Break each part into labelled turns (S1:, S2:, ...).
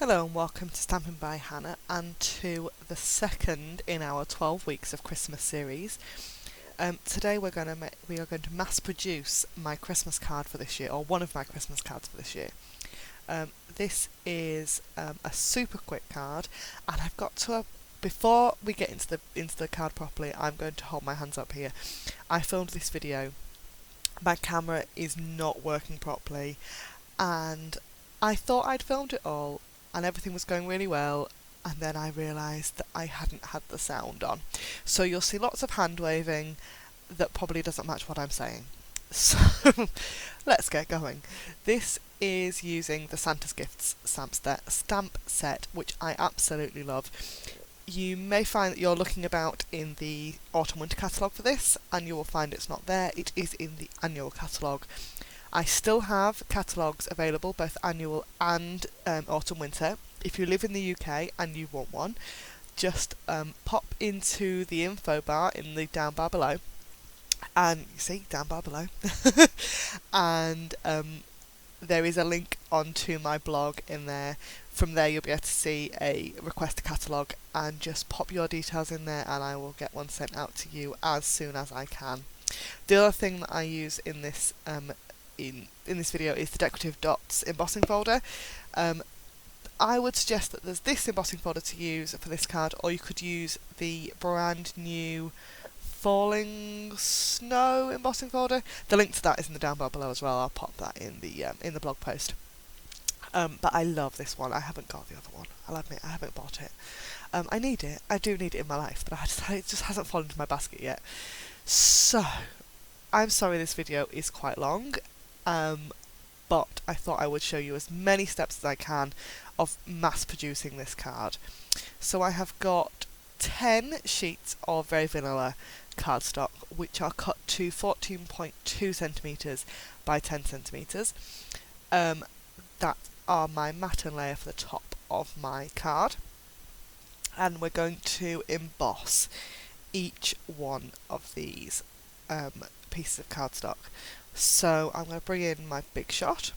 S1: Hello and welcome to Stampin' by Hannah and to the second in our 12 weeks of Christmas series. Today we are going to mass produce my Christmas card for this year, or one of my Christmas cards for this year. This is a super quick card, and I've got to before we get into the card properly, I'm going to hold my hands up here. I filmed this video. My camera is not working properly, and I thought I'd filmed it all and everything was going really well, and then I realised that I hadn't had the sound on. So you'll see lots of hand waving that probably doesn't match what I'm saying. So let's get going. This is using the Santa's Gifts stamp set, which I absolutely love. You may find that you're looking about in the autumn-winter catalogue for this, and you will find it's not there. It is in the annual catalogue. I still have catalogues available, both annual and autumn-winter. If you live in the UK and you want one, just pop into the info bar in the down bar below, and you see, down bar below, and there is a link onto my blog in there. From there you'll be able to see a request a catalogue, and just pop your details in there and I will get one sent out to you as soon as I can. The other thing that I use in this in this video is the decorative dots embossing folder. I would suggest that there's this embossing folder to use for this card, or you could use the brand new Falling Snow embossing folder. The link to that is in the down bar below as well. I'll pop that in the blog post. But I love this one. I haven't got the other one. I'll admit I haven't bought it. I need it. I do need it in my life, but it just hasn't fallen into my basket yet. So I'm sorry this video is quite long. But I thought I would show you as many steps as I can of mass producing this card. So I have got 10 sheets of very vanilla cardstock, which are cut to 14.2 centimetres by 10 centimetres. That are my matten layer for the top of my card, and we're going to emboss each one of these pieces of cardstock. So I'm going to bring in my Big Shot,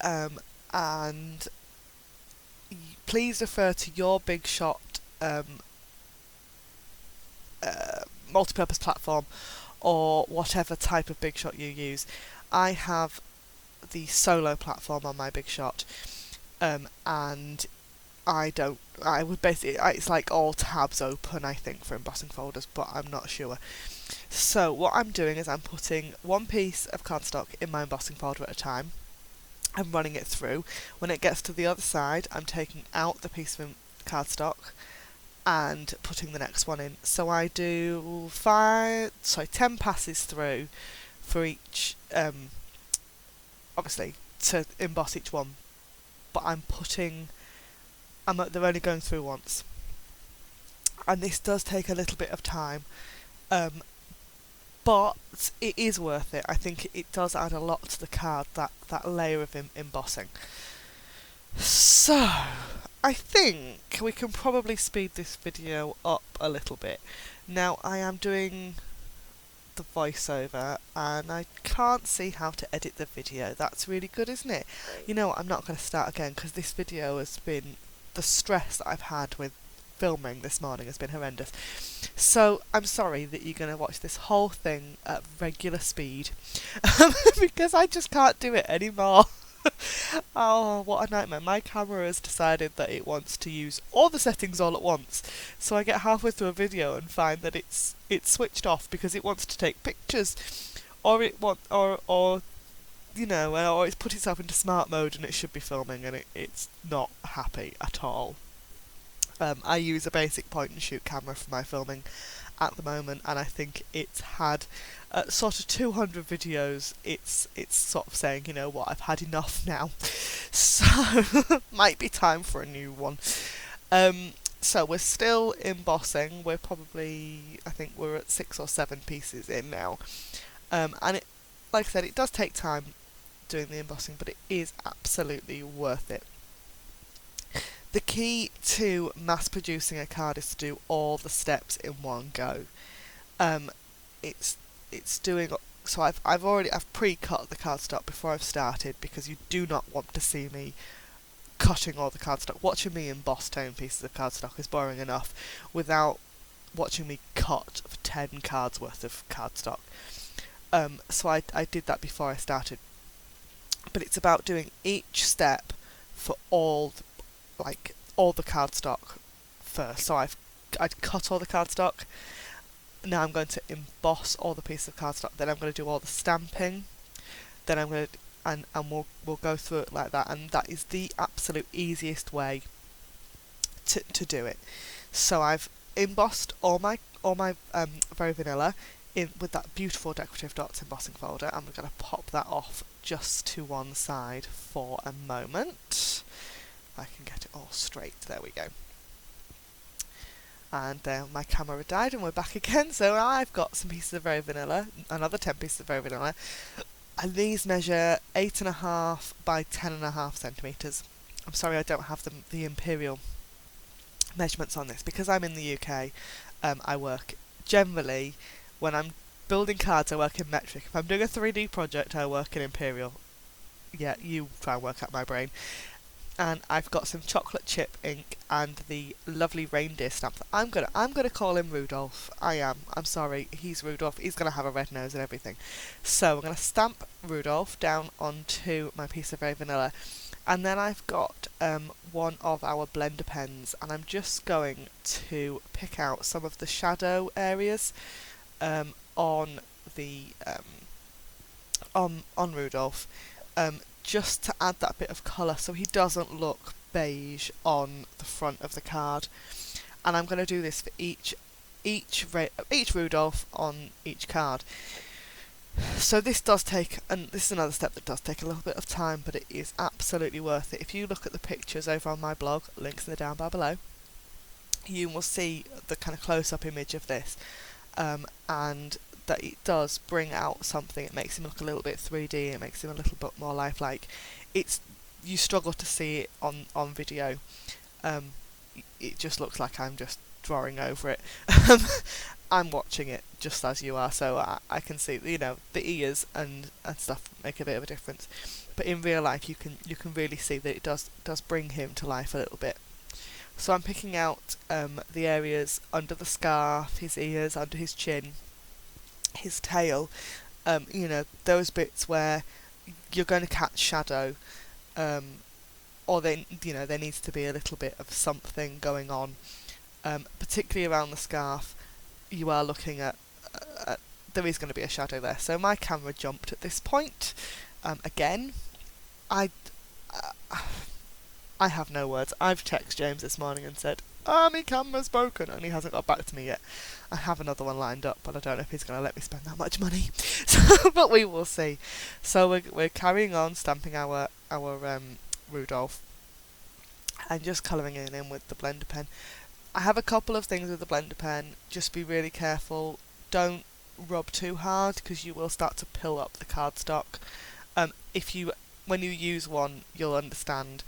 S1: and please refer to your Big Shot multi-purpose platform or whatever type of Big Shot you use. I have the solo platform on my Big Shot, and I would basically, it's like all tabs open I think for embossing folders, but I'm not sure. So what I'm doing is I'm putting one piece of cardstock in my embossing folder at a time. I'm running it through. When it gets to the other side, I'm taking out the piece of cardstock and putting the next one in. So I do 10 passes through for each, obviously to emboss each one, but they're only going through once. And this does take a little bit of time. But it is worth it. I think it does add a lot to the card, that layer of embossing. So, I think we can probably speed this video up a little bit. Now, I am doing the voiceover, and I can't see how to edit the video. That's really good, isn't it? You know what, I'm not going to start again, because this video has been, the stress that I've had with filming this morning has been horrendous. So I'm sorry that you're going to watch this whole thing at regular speed because I just can't do it anymore. Oh, what a nightmare. My camera has decided that it wants to use all the settings all at once. So I get halfway through a video and find that it's switched off because it wants to take pictures, or it's put itself into smart mode and it should be filming, and it's not happy at all. I use a basic point and shoot camera for my filming at the moment, and I think it's had sort of 200 videos. It's sort of saying, you know what, I've had enough now. So might be time for a new one. So we're still embossing. We're probably, I think we're at 6 or 7 pieces in now. And it, like I said, it does take time doing the embossing, but it is absolutely worth it. The key to mass producing a card is to do all the steps in one go. It's doing, so I've pre-cut the cardstock before I've started, because you do not want to see me cutting all the cardstock. Watching me emboss 10 pieces of cardstock is boring enough without watching me cut 10 cards worth of cardstock. So I did that before I started. But it's about doing each step for all the cardstock first. So I'd cut all the cardstock. Now I'm going to emboss all the pieces of cardstock. Then I'm going to do all the stamping. Then I'm going to and we'll go through it like that. And that is the absolute easiest way to do it. So I've embossed all my Very Vanilla in with that beautiful decorative dots embossing folder, and we're going to pop that off just to one side for a moment. I can get it all straight. There we go. And my camera died and we're back again. So now I've got some pieces of Very Vanilla, another 10 pieces of Very Vanilla, and these measure 8.5 by 10.5 centimetres. I'm sorry I don't have the imperial measurements on this because I'm in the UK. I work generally, when I'm building cards, I work in metric. If I'm doing a 3D project, I work in imperial. Yeah, you try and work out my brain. And I've got some chocolate chip ink and the lovely reindeer stamp. I'm gonna call him Rudolph. I am. I'm sorry, he's Rudolph. He's gonna have a red nose and everything. So I'm gonna stamp Rudolph down onto my piece of Very Vanilla, and then I've got one of our blender pens, and I'm just going to pick out some of the shadow areas on the on Rudolph. Just to add that bit of colour so he doesn't look beige on the front of the card. And I'm going to do this for each Rudolph on each card. So this does take, and this is another step that does take a little bit of time, but it is absolutely worth it. If you look at the pictures over on my blog, links in the down bar below, you will see the kind of close-up image of this, and that it does bring out something. It makes him look a little bit 3D. It makes him a little bit more lifelike. You struggle to see it on video. It just looks like I'm just drawing over it. I'm watching it just as you are, so I can see, the ears and stuff make a bit of a difference. But in real life, you can really see that it does bring him to life a little bit. So I'm picking out the areas under the scarf, his ears, under his chin, his tail, those bits where you're going to catch shadow, or there needs to be a little bit of something going on, particularly around the scarf. You are looking at there is going to be a shadow there. So my camera jumped at this point. Again, I have no words. I've texted James this morning and said, my camera's broken, and he hasn't got back to me yet. I have another one lined up, but I don't know if he's going to let me spend that much money. But we will see. So we're carrying on stamping our Rudolph and just colouring it in with the blender pen. I have a couple of things with the blender pen. Just be really careful. Don't rub too hard because you will start to pill up the cardstock. When you use one, you'll understand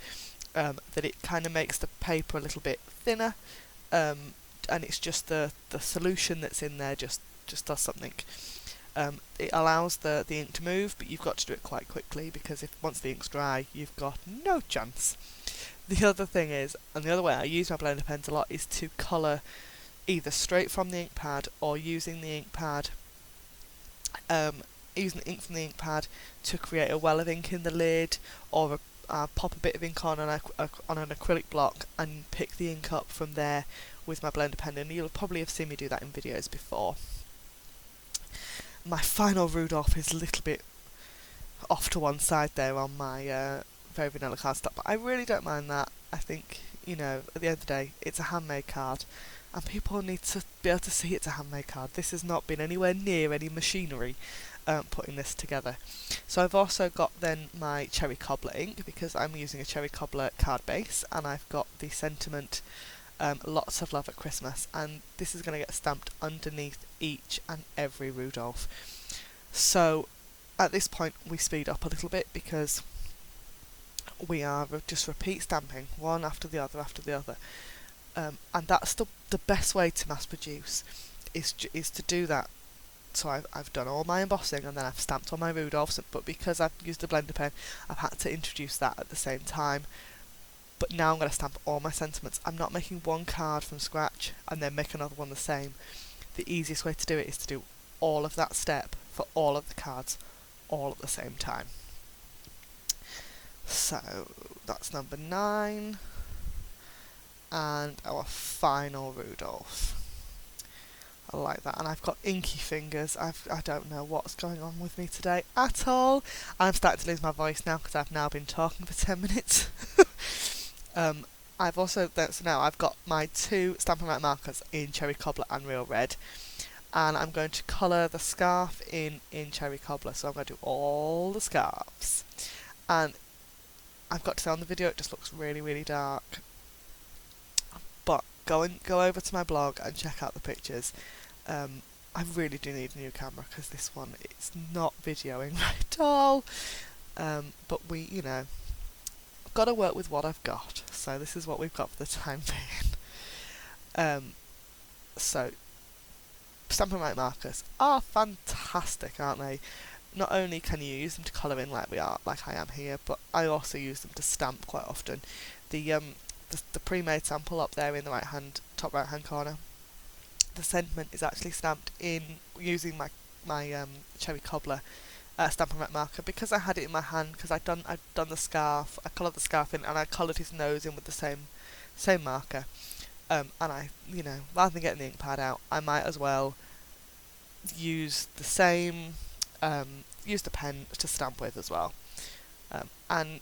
S1: that it kind of makes the paper a little bit thinner, and it's just the solution that's in there just does something. It allows the ink to move, but you've got to do it quite quickly because once the ink's dry, you've got no chance. The other thing is, and the other way I use my blender pens a lot, is to colour either straight from the ink pad or using the ink pad, using the ink from the ink pad to create a well of ink in the lid, or pop a bit of ink on an acrylic block and pick the ink up from there with my blender pen, and you'll probably have seen me do that in videos before. My final Rudolph is a little bit off to one side there on my Very Vanilla cardstock, but I really don't mind that. I think, at the end of the day, it's a handmade card, and people need to be able to see it's a handmade card. This has not been anywhere near any machinery putting this together. So I've also got then my cherry cobbler ink, because I'm using a cherry cobbler card base, and I've got the sentiment Lots of Love at Christmas, and this is going to get stamped underneath each and every Rudolph. So at this point we speed up a little bit because we are just repeat stamping one after the other, and that's the best way to mass produce is to do that. So I've done all my embossing and then I've stamped all my Rudolphs, but because I've used the blender pen, I've had to introduce that at the same time. But now I'm going to stamp all my sentiments. I'm not making one card from scratch and then make another one the same. The easiest way to do it is to do all of that step for all of the cards all at the same time. So that's number 9 and our final Rudolph. I like that, and I've got inky fingers. I don't know what's going on with me today at all. I'm starting to lose my voice now because I've now been talking for 10 minutes. I've also, so now I've got my 2 Stampin' Up markers in Cherry Cobbler and Real Red, and I'm going to colour the scarf in Cherry Cobbler, so I'm going to do all the scarves. And I've got to say, on the video it just looks really, really dark, but go over to my blog and check out the pictures. I really do need a new camera because this one, it's not videoing right at all. But we, you know, got to work with what I've got. So this is what we've got for the time being. So Stampin' Up markers are fantastic, aren't they? Not only can you use them to colour in like I am here, but I also use them to stamp quite often. The pre-made sample up there in the top right hand corner, the sentiment is actually stamped in using my Cherry Cobbler Stampin' Up marker, because I had it in my hand, because I'd done the scarf. I coloured the scarf in and I coloured his nose in with the same marker. And I, you know, rather than getting the ink pad out, I might as well use the same use the pen to stamp with as well. And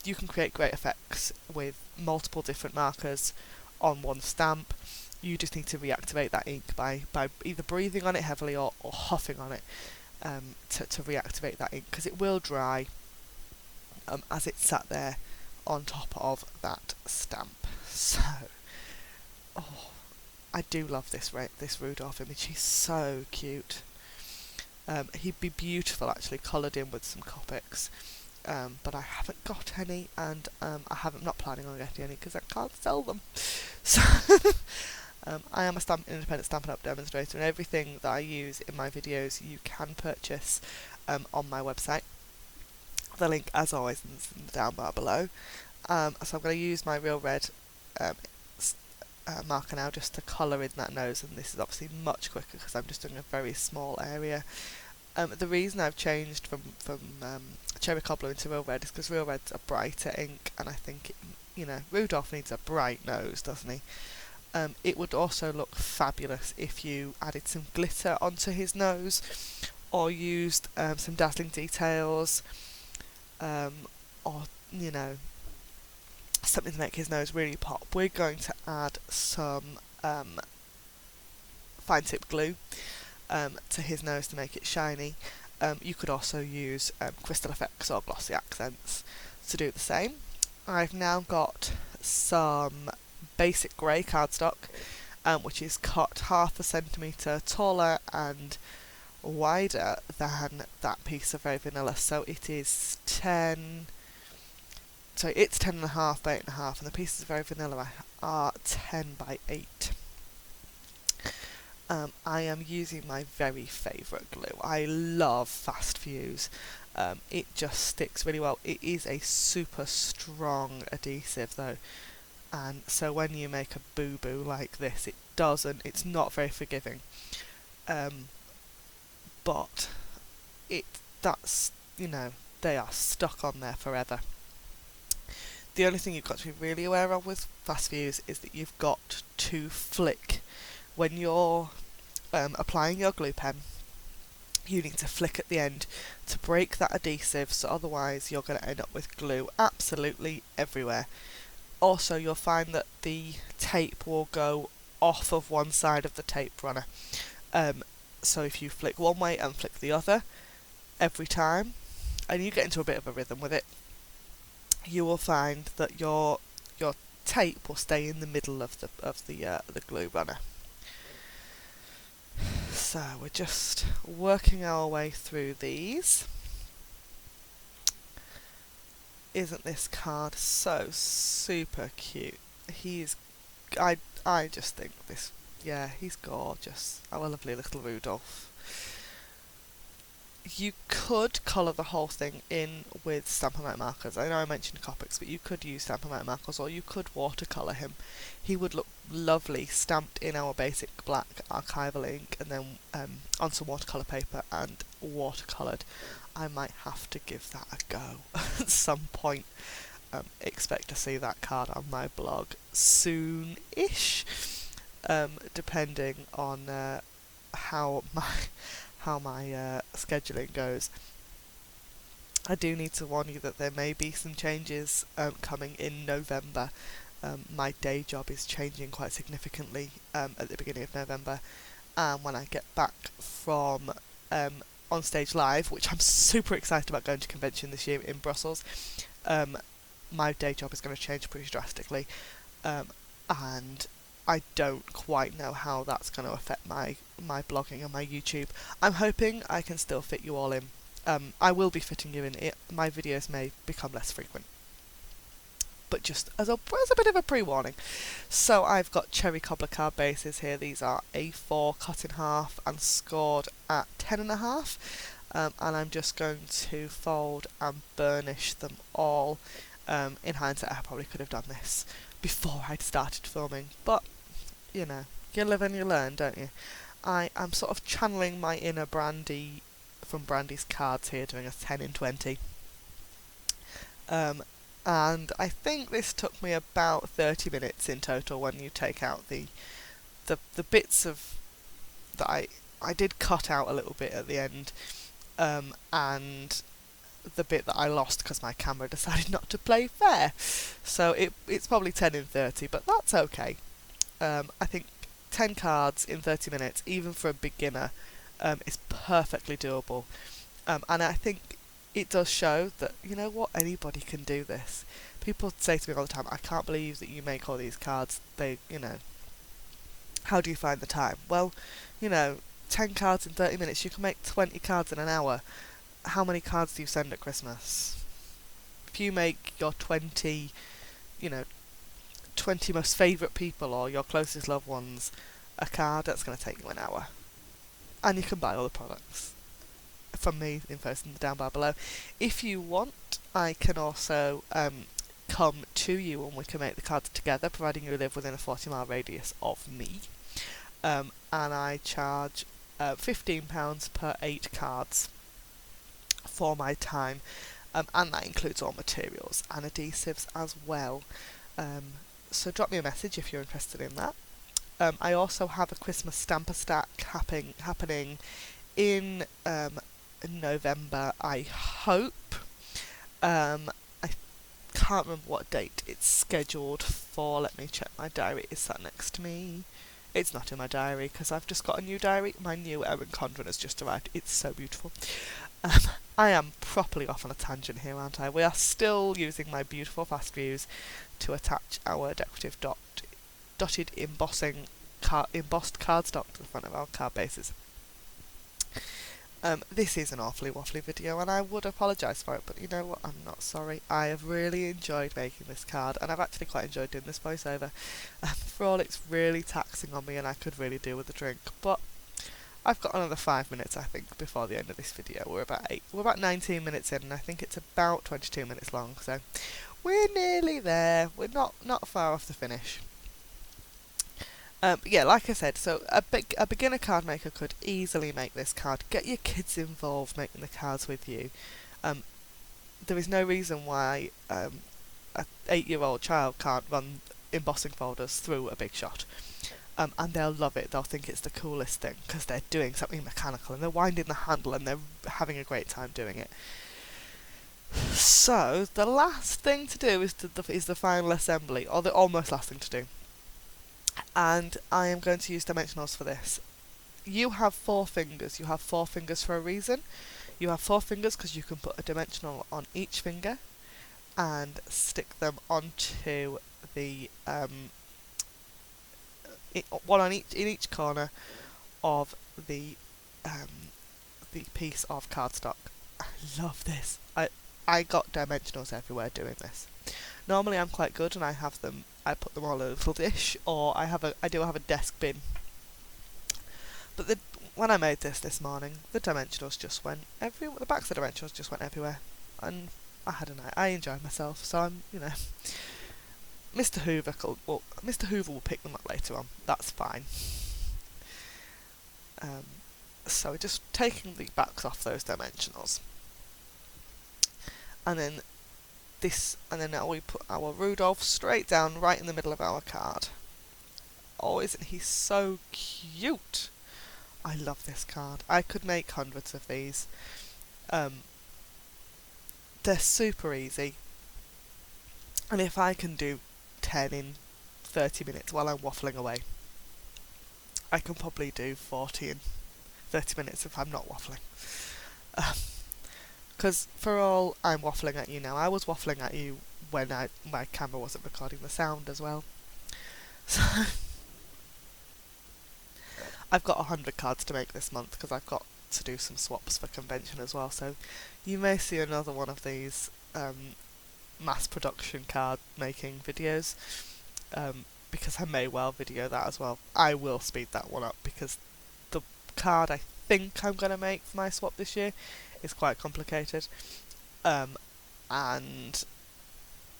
S1: you can create great effects with multiple different markers on one stamp. You just need to reactivate that ink by either breathing on it heavily or huffing on it to reactivate that ink, because it will dry as it's sat there on top of that stamp. So, I do love this Rudolph image. He's so cute. He'd be beautiful actually coloured in with some Copics. But I haven't got any, and I'm not planning on getting any because I can't sell them. So I am an independent Stampin' Up demonstrator, and everything that I use in my videos you can purchase on my website. The link, as always, is in the down bar below. So I'm going to use my Real Red marker now just to colour in that nose, and this is obviously much quicker because I'm just doing a very small area. The reason I've changed from Cherry Cobbler into Real Red is because Real Red's a brighter ink, and I think Rudolph needs a bright nose, doesn't he? It would also look fabulous if you added some glitter onto his nose, or used some dazzling details, or something to make his nose really pop. We're going to add some fine tip glue to his nose to make it shiny. You could also use crystal effects or glossy accents to do the same. I've now got some basic grey cardstock, which is cut 1/2 centimetre taller and wider than that piece of Very Vanilla. So it is 10. So it's 10.5 by 8.5, and the pieces of Very Vanilla are 10 by 8. I am using my very favourite glue. I love Fast Fuse. It just sticks really well. It is a super strong adhesive though, and so when you make a boo-boo like this, it's not very forgiving. But they are stuck on there forever. The only thing you've got to be really aware of with Fast Fuse is that you've got to flick. When you're applying your glue pen, you need to flick at the end to break that adhesive, so otherwise you're going to end up with glue absolutely everywhere. Also, you'll find that the tape will go off of one side of the tape runner. So if you flick one way and flick the other every time, and you get into a bit of a rhythm with it, you will find that your tape will stay in the middle of the glue runner. So we're just working our way through these. Isn't this card so super cute? I just think this, he's gorgeous. Our lovely little Rudolph. You could colour the whole thing in with Stampin' Up markers. I know I mentioned Copics, but you could use Stampin' Up markers, or you could watercolour him. He would look lovely stamped in our basic black archival ink, and then on some watercolour paper and watercoloured. I might have to give that a go at some point. Expect to see that card on my blog soon-ish, depending on how my scheduling goes. I do need to warn you that there may be some changes coming in November. My day job is changing quite significantly at the beginning of November, and when I get back from On Stage Live, which I'm super excited about going to convention this year in Brussels, my day job is going to change pretty drastically, and I don't quite know how that's going to affect my blogging and my YouTube. I'm hoping I can still fit you all in. I will be fitting you in. My videos may become less frequent, but just as a bit of a pre-warning. So I've got cherry cobbler card bases here. These are A4 cut in half and scored at 10.5, and I'm just going to fold and burnish them all. In hindsight, I probably could have done this before I'd started filming, but you know, you live and you learn, don't you? I am sort of channeling my inner Brandy from Brandy's cards here, doing a 10 in 20. And I think this took me about 30 minutes in total when you take out the bits of that I did cut out a little bit at the end, and the bit that I lost because my camera decided not to play fair. So it's probably 10 in 30, but that's okay. I think 10 cards in 30 minutes, even for a beginner, is perfectly doable. And I think it does show that, you know what, anybody can do this. People say to me all the time, I can't believe that you make all these cards. How do you find the time? Well, 10 cards in 30 minutes, you can make 20 cards in an hour. How many cards do you send at Christmas? If you make your 20 most favourite people or your closest loved ones a card, that's going to take you an hour. And you can buy all the products from me, info's in the down bar below. If you want, I can also come to you and we can make the cards together, providing you live within a 40-mile radius of me. And I charge £15 per 8 cards for my time, and that includes all materials and adhesives as well. So drop me a message if you're interested in that. I also have a Christmas stamper stack happening in November, I hope. I can't remember what date it's scheduled for. Let me check my diary. Is that next to me? It's not in my diary because I've just got a new diary. My new Erin Condren has just arrived. It's so beautiful. I am properly off on a tangent here, aren't I? We are still using my beautiful fast views to attach our decorative dotted embossed cardstock to the front of our card bases. This is an awfully waffly video, and I would apologise for it, but you know what, I'm not sorry. I have really enjoyed making this card, and I've actually quite enjoyed doing this voiceover. For all, it's really taxing on me, and I could really do with a drink, but I've got another 5 minutes, I think, before the end of this video. We're about 19 minutes in, and I think it's about 22 minutes long, so we're nearly there. We're not far off the finish. Yeah, like I said, so a beginner card maker could easily make this card. Get your kids involved making the cards with you. There is no reason why an 8-year-old child can't run embossing folders through a Big Shot. And they'll love it. They'll think it's the coolest thing because they're doing something mechanical and they're winding the handle and they're having a great time doing it. So the last thing to do is the final assembly, or the almost last thing to do. And I am going to use dimensionals for this. You have 4 fingers. You have 4 fingers for a reason. You have 4 fingers because you can put a dimensional on each finger and stick them onto the one in each corner of the piece of cardstock. I love this. I got dimensionals everywhere doing this. Normally I'm quite good and I put them all in a little dish, or I do have a desk bin. But when I made this morning, the dimensionals just went the backs of the dimensionals just went everywhere, and I had a night. I enjoyed myself, so I'm, Mr. Hoover will pick them up later on. That's fine. So we're just taking the backs off those dimensionals, and then now we put our Rudolph straight down right in the middle of our card. Oh, isn't he so cute? I love this card. I could make hundreds of these. They're super easy, and if I can do 10 in 30 minutes while I'm waffling away, I can probably do 40 in 30 minutes if I'm not waffling. Because for all I'm waffling at you now, I was waffling at you when my camera wasn't recording the sound as well. So I've got 100 cards to make this month because I've got to do some swaps for convention as well, so you may see another one of these mass production card making videos, because I may well video that as well. I will speed that one up because the card I think I'm going to make for my swap this year is quite complicated, and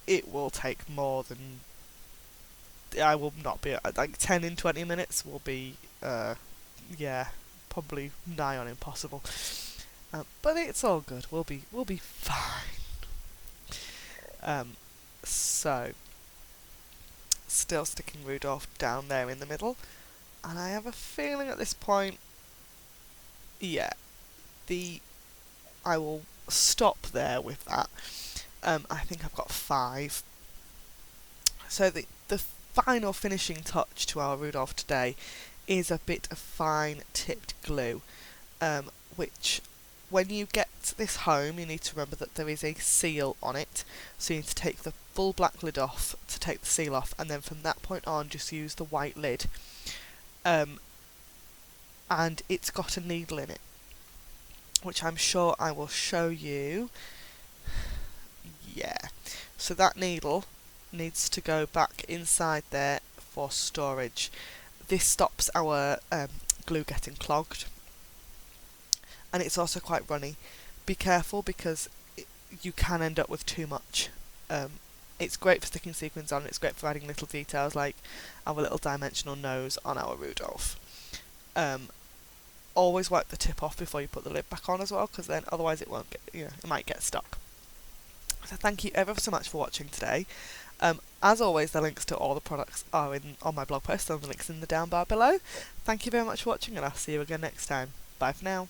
S1: it will take more than, I will not be, like 10 in 20 minutes will be, probably nigh on impossible. But it's all good. We'll be fine. So still sticking Rudolph down there in the middle, and I have a feeling at this point, I will stop there with that. I think I've got 5. So the final finishing touch to our Rudolph today is a bit of fine tipped glue, which when you get this home you need to remember that there is a seal on it, so you need to take the full black lid off to take the seal off, and then from that point on just use the white lid, and it's got a needle in it, which I'm sure I will show you. So that needle needs to go back inside there for storage. This stops our glue getting clogged, and it's also quite runny. Be careful because you can end up with too much. It's great for sticking sequins on, it's great for adding little details like our little dimensional nose on our Rudolph. Always wipe the tip off before you put the lid back on as well, because then otherwise it won't get, it might get stuck. So thank you ever so much for watching today. As always, the links to all the products are on my blog post, and the links in the down bar below. Thank you very much for watching, and I'll see you again next time. Bye for now.